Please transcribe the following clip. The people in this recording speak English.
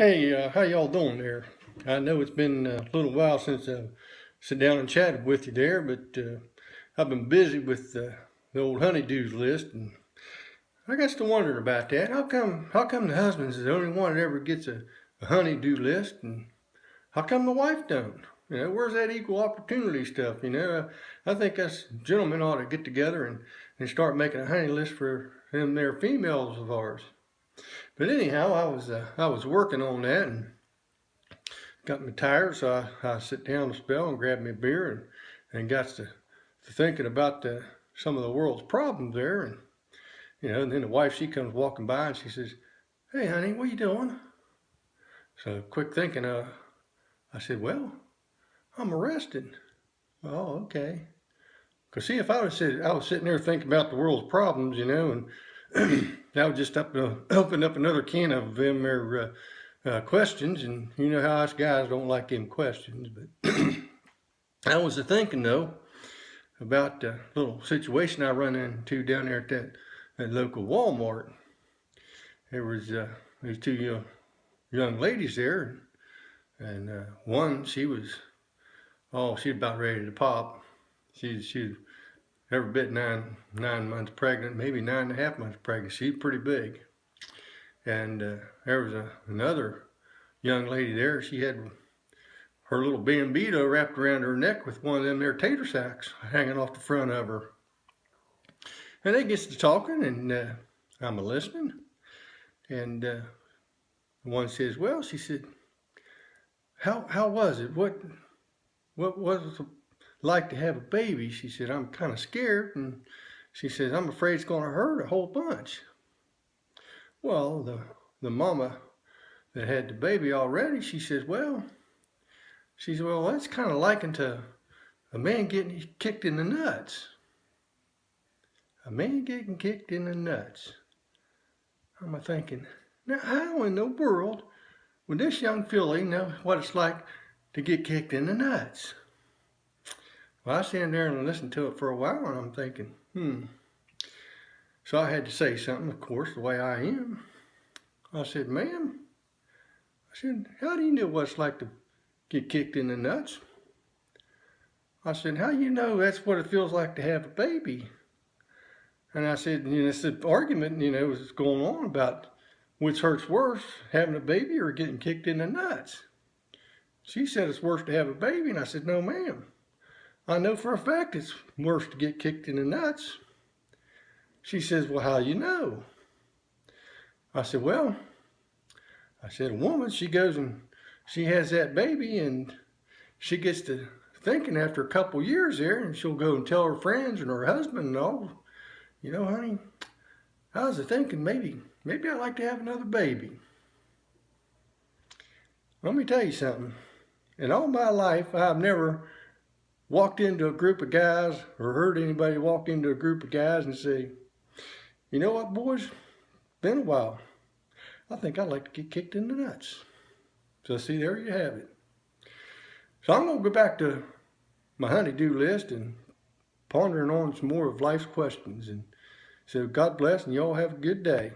Hey, how y'all doing there? I know it's been a little while since I sat down and chatted with you there, but I've been busy with the old honeydews list, and I got to wondering about that. How come the husband's the only one that ever gets a honeydew list, and how come the wife don't? Where's that equal opportunity stuff? I think us gentlemen ought to get together and start making a honey list for them there females of ours. But anyhow, I was working on that and got me tired, so I sit down a spell and grabbed me a beer and got to thinking about some of the world's problems there. And then the wife, she comes walking by and she says, "Hey, honey, what you doing?" So quick thinking, I said, "Well, I'm arrested." "Oh, okay." Because see, if I was sitting there thinking about the world's problems, and that would just open up another can of them there questions, and you know how us guys don't like them questions. But I was thinking though about the little situation I run into down there at that local Walmart. There was these two young ladies there, and one, she was about ready to pop. She every bit nine months pregnant, maybe 9.5 months pregnant. She's pretty big. And there was another young lady there. She had her little Bambino wrapped around her neck with one of them there tater sacks hanging off the front of her. And they gets to talking, and I'm a listening. And one says, "Well," she said, how was it? What was it like to have a baby?" She said, "I'm kind of scared." And she says, "I'm afraid it's going to hurt a whole bunch." Well, the mama that had the baby already, she says, "Well, that's kind of likened to a man getting kicked in the nuts." A man getting kicked in the nuts. I'm thinking, now how in the world would this young filly know what it's like to get kicked in the nuts? Well, I sat there and listened to it for a while, and I'm thinking, So I had to say something, of course, the way I am. I said, "Ma'am," I said, "how do you know what it's like to get kicked in the nuts?" I said, "How do you know that's what it feels like to have a baby?" And I said, it's an argument, was going on about which hurts worse, having a baby or getting kicked in the nuts. She said it's worse to have a baby, and I said, "No, ma'am. I know for a fact it's worse to get kicked in the nuts." She says, "Well, how do you know?" I said, a woman, she goes and she has that baby, and she gets to thinking after a couple years there, and she'll go and tell her friends and her husband and all, "Honey, I was thinking maybe I'd like to have another baby." Let me tell you something. In all my life, I've never walked into a group of guys or heard anybody walk into a group of guys and say, "You know what, boys? Been a while. I think I'd like to get kicked in the nuts." So see, there you have it. So I'm going to go back to my honeydew list and pondering on some more of life's questions. And so God bless, and y'all have a good day.